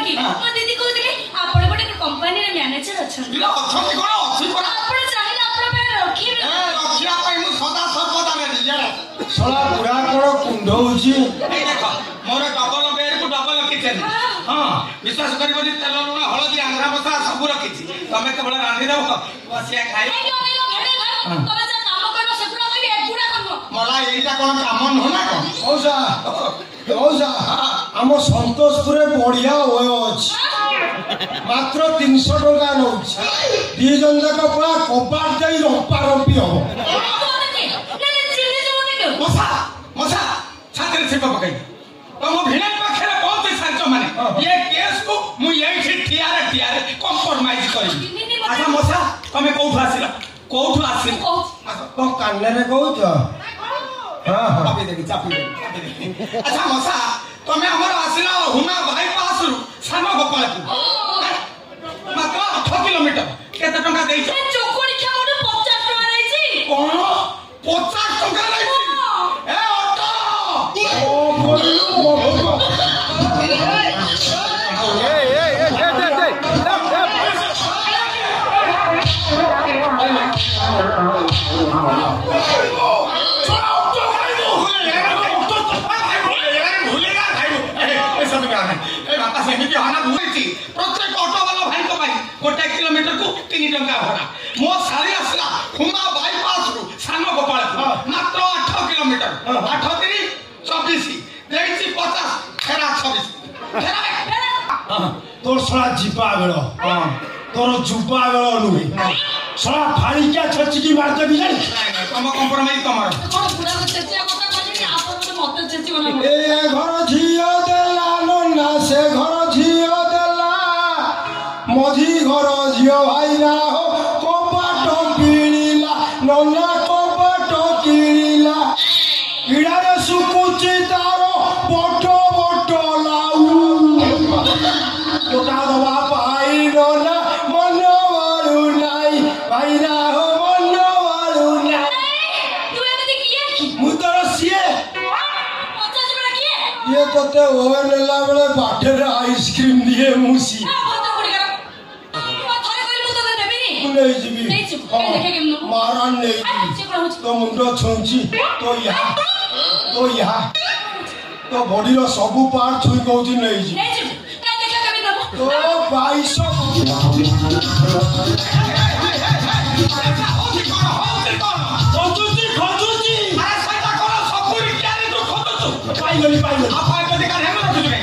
कि मो दीदी कहते आपण गोटे कंपनी रे मैनेजर अछन इला अछन कोन अछि कोन आपण चाहिला आपण पे रखी रखिया पई मु सदा सर्वदा रे जरा सला बुढ़ा कोन कुंड होची ए देखो मोर डबल बेड को डबल किचन हां विश्वास करबोनी तेल लुण हळदी आंध्रा मसाला सब रखिछि तमे केवल रांधी देबो बसिया खाइ तमे जे काम करबो सेपुरा कहि एपुरा करबो मला एटा कोन काम न ना कोन औसा औसा हम संतोषपुरे बढ़िया ओयो अछि मात्र 300 टका नउछि दी जन जाक पूरा कबाट जाई रंपा रंपी हो मसा मसा छात्र से पकाई तो मो भिना पाखरे बहुत सांच माने ये केस को मु यही ठियारे कंप्रोमाइज करी अच्छा मसा तमे कोठु आसिला तो कान्ने रे कहउछ हां हां चापी देबी अच्छा मसा तमे हमर आसिला हुना बाईपास रु सानो गोपालपुर मात्र 8 किलोमीटर केते टंका देई छ चोकोड़ी खा मोटे 50 टका रहिछि कोन 50 टका रहिछि ए ऑटो ओ बोलू प्रत्येक ऑटो वाला भाई को भाई 1 किलोमीटर को 3 टंका भड़ा मो सारी आसला खुमा बाईपास रु सानो गोपालपुर मात्र 8 किलोमीटर 8 3 24 देइछि 50 फेरा 26 फेरा तोर सला जीवा बेलो तोर जुबा बेलो नुई सला फाड़ी क्या छची की मारते भी जानी तम कंप्रोमाइज तमर कोन पूरा चेचिया কথা কইনি আপন মতে চেচি বনা ए घर झियो देला नन्ना से घर झियो देला मझी घर झियो भाई ना हो कबाट किणिला नन्ना कबाट किणिला पिड़ारे सुकुची तारो बटो बटो लाऊ कोटा दवा पाई नन्ना मन वालू नाई भाई ना हो मन वालू नाई तू एमती किए मुतरा सिए 50 बड़ा किए ये तते ओवर लेला बेले बाटर आइसक्रीम दिए मुसी फोटो कोडी कर तू थारे कइलु तो देबेनी नहीं जीबी नहीं जीबी देखे केम नु मारन नहीं से कोन होछ तो मुंडो छुंची तो यहाँ तो बॉडी रो सबु पार्ट छुई कहउची नहीं जी नहीं जीबी का देखा कभी दबो तो 2200 खजुची अरे सदा करो सब पूरी क्यारे तू खोदछु पाइगली आप आके देखा है ना तुझे